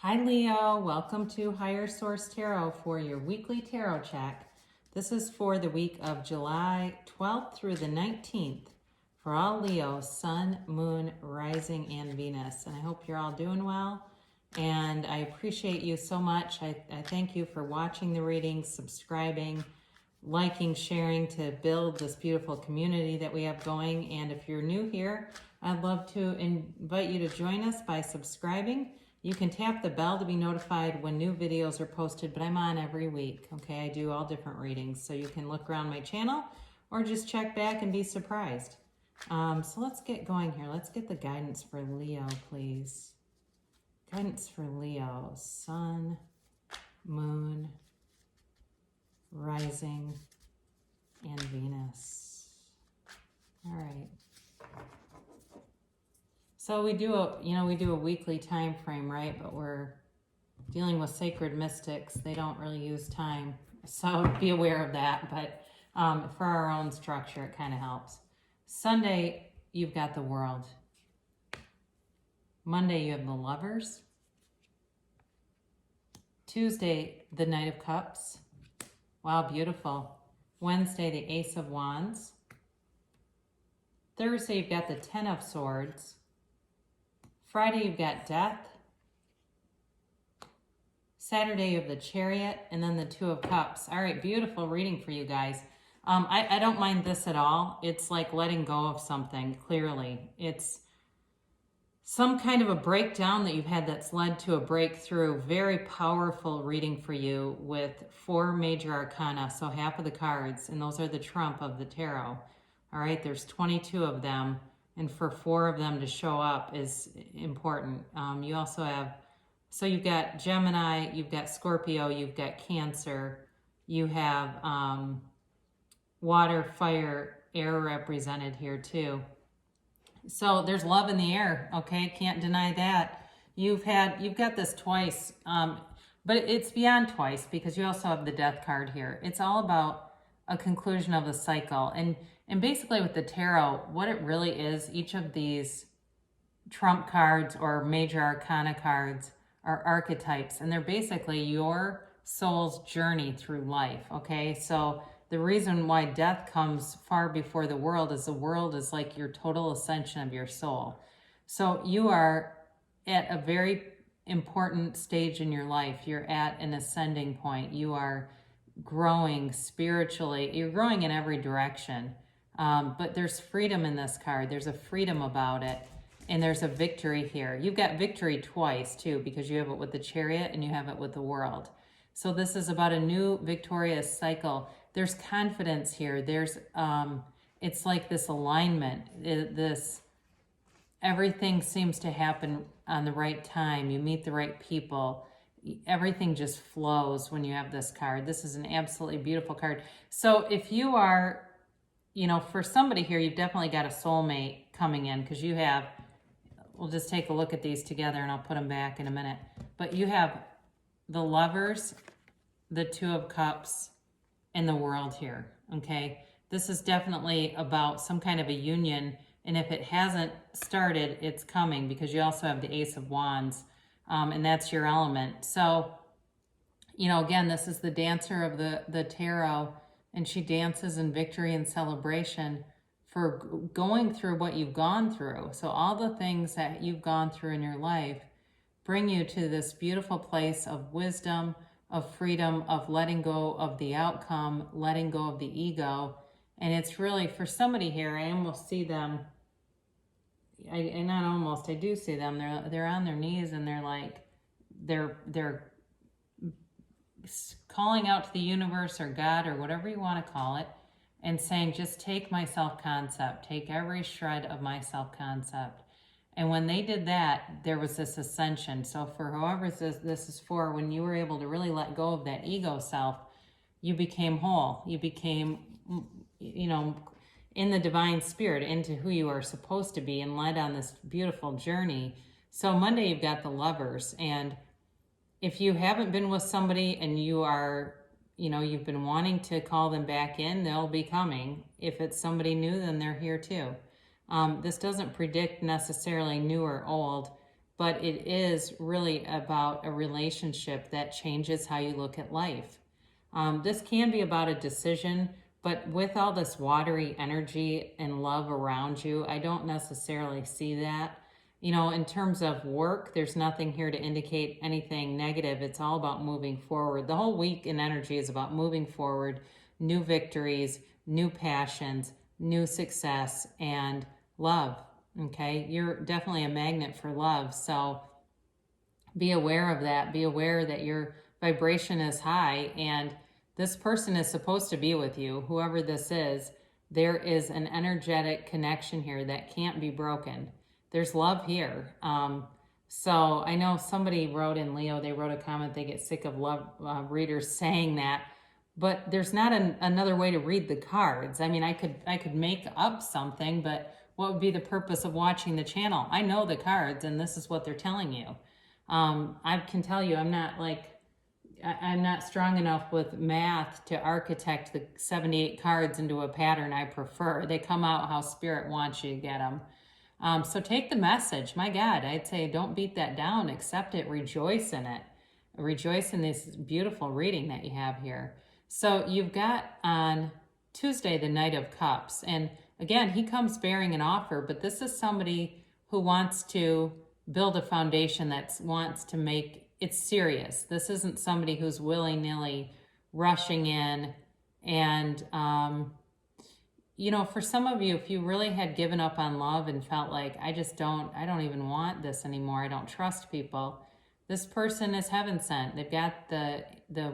Hi Leo, welcome to Higher Source Tarot for your weekly tarot check. This is for the week of July 12th through the 19th for all Leo, Sun, Moon, Rising, and Venus. And I hope you're all doing well. And I appreciate you so much. I thank you for watching the readings, subscribing, liking, sharing to build this beautiful community that we have going. And if you're new here, I'd love to invite you to join us by subscribing. You can tap the bell to be notified when new videos are posted, but I'm on every week, okay? I do all different readings, so you can look around my channel or just check back and be surprised. So let's get going here. Let's get the guidance for Leo, please. Guidance for Leo, Sun, Moon, Rising, and Venus. All right. So we do a weekly time frame, right? But we're dealing with sacred mystics. They don't really use time. So be aware of that. But for our own structure, it kind of helps. Sunday, you've got the World. Monday, you have the Lovers. Tuesday, the Knight of Cups. Wow, beautiful. Wednesday, the Ace of Wands. Thursday, you've got the Ten of Swords. Friday, you've got Death. Saturday, you have the Chariot, and then the Two of Cups. All right, beautiful reading for you guys. I don't mind this at all. It's like letting go of something, clearly. It's some kind of a breakdown that you've had that's led to a breakthrough. Very powerful reading for you with 4 major arcana, so half of the cards, and those are the trump of the tarot. All right, there's 22 of them. And for 4 of them to show up is important. You also have, so you've got Gemini, you've got Scorpio, you've got Cancer, you have water, fire, air represented here too. So there's love in the air, okay? Can't deny that. You've got this twice, but it's beyond twice because you also have the Death card here. It's all about a conclusion of a cycle. And basically with the tarot, what it really is, each of these trump cards or major arcana cards are archetypes, and they're basically your soul's journey through life, okay? So the reason why death comes far before the world is like your total ascension of your soul. So you are at a very important stage in your life. You're at an ascending point. You are growing spiritually. You're growing in every direction. But there's freedom in this card. There's a freedom about it. And there's a victory here. You've got victory twice too, because you have it with the Chariot and you have it with the World. So this is about a new victorious cycle. There's confidence here. There's, it's like this alignment, everything seems to happen on the right time. You meet the right people. Everything just flows when you have this card. This is an absolutely beautiful card. So if you are, for somebody here, you've definitely got a soulmate coming in because you have, we'll just take a look at these together and I'll put them back in a minute. But you have the Lovers, the Two of Cups, and the World here, okay? This is definitely about some kind of a union, and if it hasn't started, it's coming because you also have the Ace of Wands, and that's your element. So, again, this is the dancer of the tarot, and she dances in victory and celebration for going through what you've gone through. So all the things that you've gone through in your life bring you to this beautiful place of wisdom, of freedom, of letting go of the outcome, letting go of the ego. And it's really, for somebody here, I almost see them, I do see them, they're on their knees and they're like, they're calling out to the universe or God or whatever you want to call it, and saying, just take my self-concept, take every shred of my self-concept. And when they did that, there was this ascension. So for whoever this is for, when you were able to really let go of that ego self, you became whole. You became, in the divine spirit, into who you are supposed to be, and led on this beautiful journey. So Monday, you've got the Lovers. And if you haven't been with somebody and you are, you've been wanting to call them back in, they'll be coming. If it's somebody new, then they're here too. This doesn't predict necessarily new or old. but it is really about a relationship that changes how you look at life. This can be about a decision, but with all this watery energy and love around you, I don't necessarily see that. You know, in terms of work, there's nothing here to indicate anything negative. It's all about moving forward. The whole week in energy is about moving forward, new victories, new passions, new success, and love. Okay, you're definitely a magnet for love. So be aware of that. Be aware that your vibration is high, and this person is supposed to be with you, whoever this is. There is an energetic connection here that can't be broken. There's love here. So I know somebody wrote in Leo, they wrote a comment, they get sick of love readers saying that, but there's not another way to read the cards. I mean, I could make up something, but what would be the purpose of watching the channel? I know the cards, and this is what they're telling you. I can tell you, I'm not strong enough with math to architect the 78 cards into a pattern I prefer. They come out how Spirit wants you to get them. So take the message. My God, I'd say don't beat that down. Accept it. Rejoice in it. Rejoice in this beautiful reading that you have here. So you've got on Tuesday the Knight of Cups. And again, he comes bearing an offer, but this is somebody who wants to build a foundation that wants to make it serious. This isn't somebody who's willy-nilly rushing in. And, you know, for some of you, if you really had given up on love and felt like, I don't even want this anymore, I don't trust people, this person is heaven sent. They've got the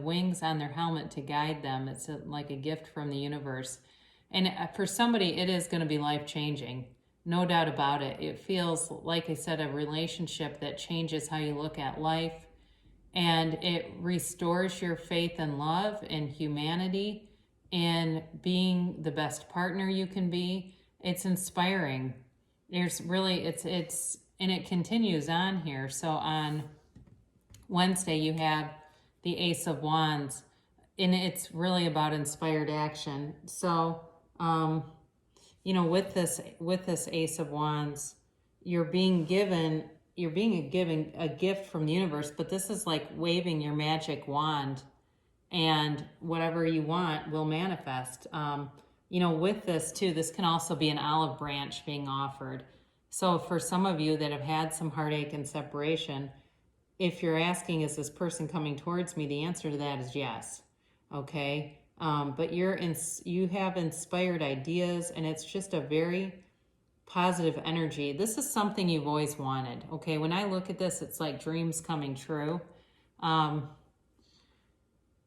wings on their helmet to guide them. It's like a gift from the universe. And for somebody, it is going to be life-changing. No doubt about it. It feels, like I said, a relationship that changes how you look at life. And it restores your faith and love and humanity in being the best partner you can be. It's inspiring. There's really, and it continues on here. So on Wednesday, you have the Ace of Wands, and it's really about inspired action. So, you know, with this Ace of Wands, you're being given a gift from the universe, but this is like waving your magic wand, and whatever you want will manifest. You know, with this too, this can also be an olive branch being offered. So for some of you that have had some heartache and separation, if you're asking, is this person coming towards me? The answer to that is yes. Okay. But you have inspired ideas, and it's just a very positive energy. This is something you've always wanted. Okay. When I look at this, it's like dreams coming true.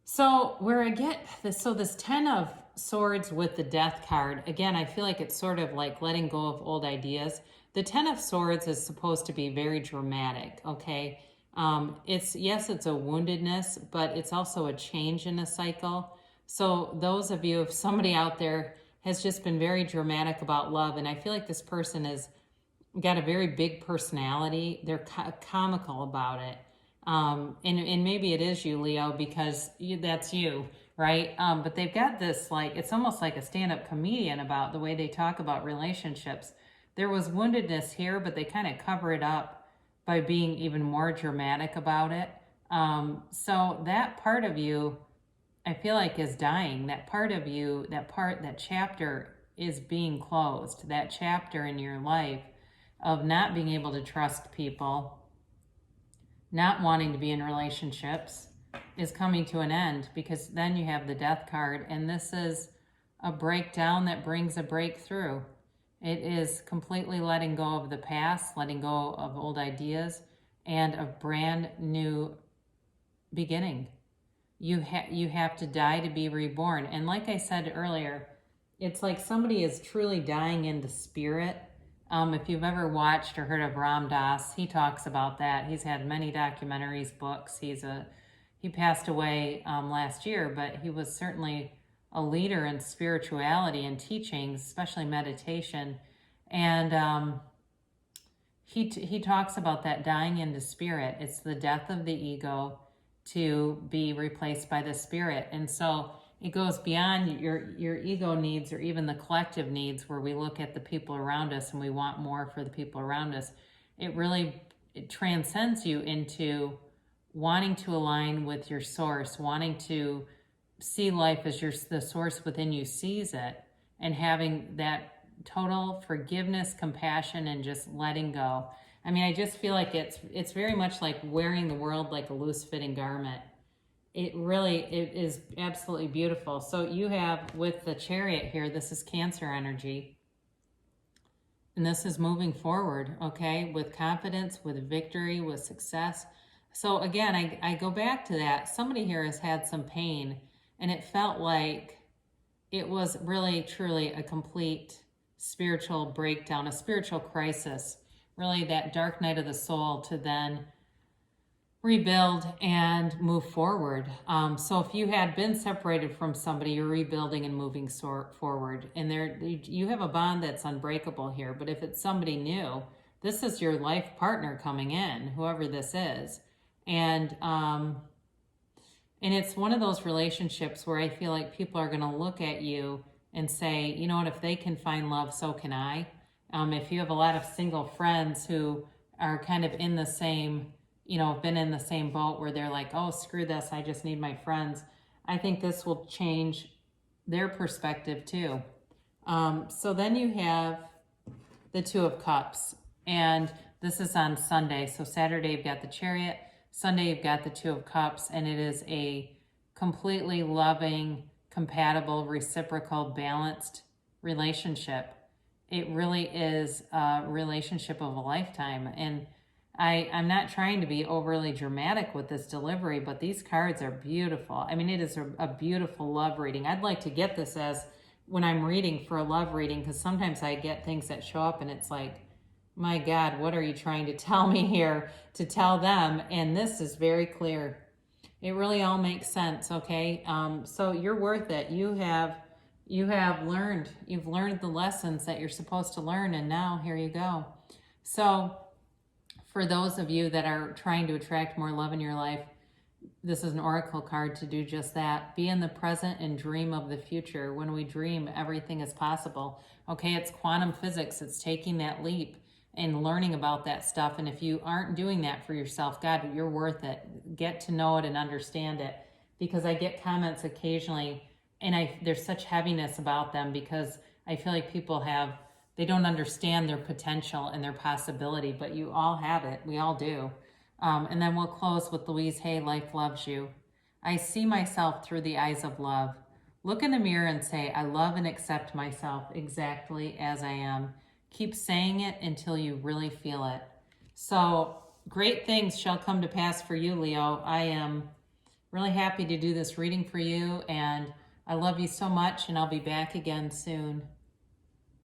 So where I get this, so this 10 of Swords with the Death card, again, I feel like it's sort of like letting go of old ideas. The 10 of Swords is supposed to be very dramatic. Okay. It's a woundedness, but it's also a change in a cycle. So those of you, if somebody out there has just been very dramatic about love, and I feel like this person has got a very big personality, they're comical about it. And maybe it is you, Leo, because that's you, right? But they've got this, like, it's almost like a stand-up comedian about the way they talk about relationships. There was woundedness here, but they kind of cover it up by being even more dramatic about it. So that part of you, I feel like, is dying. That part of you, that chapter is being closed. That chapter in your life of not being able to trust people, not wanting to be in relationships, is coming to an end, because then you have the Death card, and this is a breakdown that brings a breakthrough. It is completely letting go of the past, letting go of old ideas, and a brand new beginning. You have to die to be reborn. And like I said earlier, it's like somebody is truly dying into spirit. If you've ever watched or heard of Ram Dass, he talks about that. He's had many documentaries, books. He passed away last year, but he was certainly a leader in spirituality and teachings, especially meditation. And he talks about that dying into spirit. It's the death of the ego to be replaced by the spirit. And so it goes beyond your ego needs, or even the collective needs, where we look at the people around us and we want more for the people around us. It really it transcends you into wanting to align with your source, wanting to see life as the source within you sees it, and having that total forgiveness, compassion, and just letting go. I mean, I just feel like it's very much like wearing the world like a loose fitting garment. It is absolutely beautiful. So you have with the Chariot here, this is Cancer energy. And this is moving forward, okay, with confidence, with victory, with success. So again, I go back to that. Somebody here has had some pain, and it felt like it was really, truly a complete spiritual breakdown, a spiritual crisis, really that dark night of the soul to then rebuild and move forward. So if you had been separated from somebody, you're rebuilding and moving forward. And you have a bond that's unbreakable here. But if it's somebody new, this is your life partner coming in, whoever this is. And it's one of those relationships where I feel like people are going to look at you and say, you know what, if they can find love, so can I. If you have a lot of single friends who are kind of in the same, been in the same boat where they're like, oh, screw this, I just need my friends. I think this will change their perspective too. So then you have the Two of Cups, and this is on Sunday. So Saturday you've got the Chariot, Sunday you've got the Two of Cups, and it is a completely loving, compatible, reciprocal, balanced relationship. It really is a relationship of a lifetime. And I'm not trying to be overly dramatic with this delivery, but these cards are beautiful. I mean, it is a beautiful love reading. I'd like to get this as when I'm reading for a love reading, because sometimes I get things that show up and it's like, my God, what are you trying to tell me here to tell them? And this is very clear. It really all makes sense, okay? So you're worth it. You've learned the lessons that you're supposed to learn, and now here you go. So for those of you that are trying to attract more love in your life, this is an oracle card to do just that. Be in the present and dream of the future. When we dream, everything is possible. Okay, it's quantum physics. It's taking that leap and learning about that stuff. And if you aren't doing that for yourself, God, you're worth it. Get to know it and understand it. Because I get comments occasionally, and there's such heaviness about them because I feel like they don't understand their potential and their possibility, but you all have it. We all do. And then we'll close with Louise Hay, Life Loves You. I see myself through the eyes of love. Look in the mirror and say, I love and accept myself exactly as I am. Keep saying it until you really feel it. So great things shall come to pass for you, Leo. I am really happy to do this reading for you, and I love you so much, and I'll be back again soon.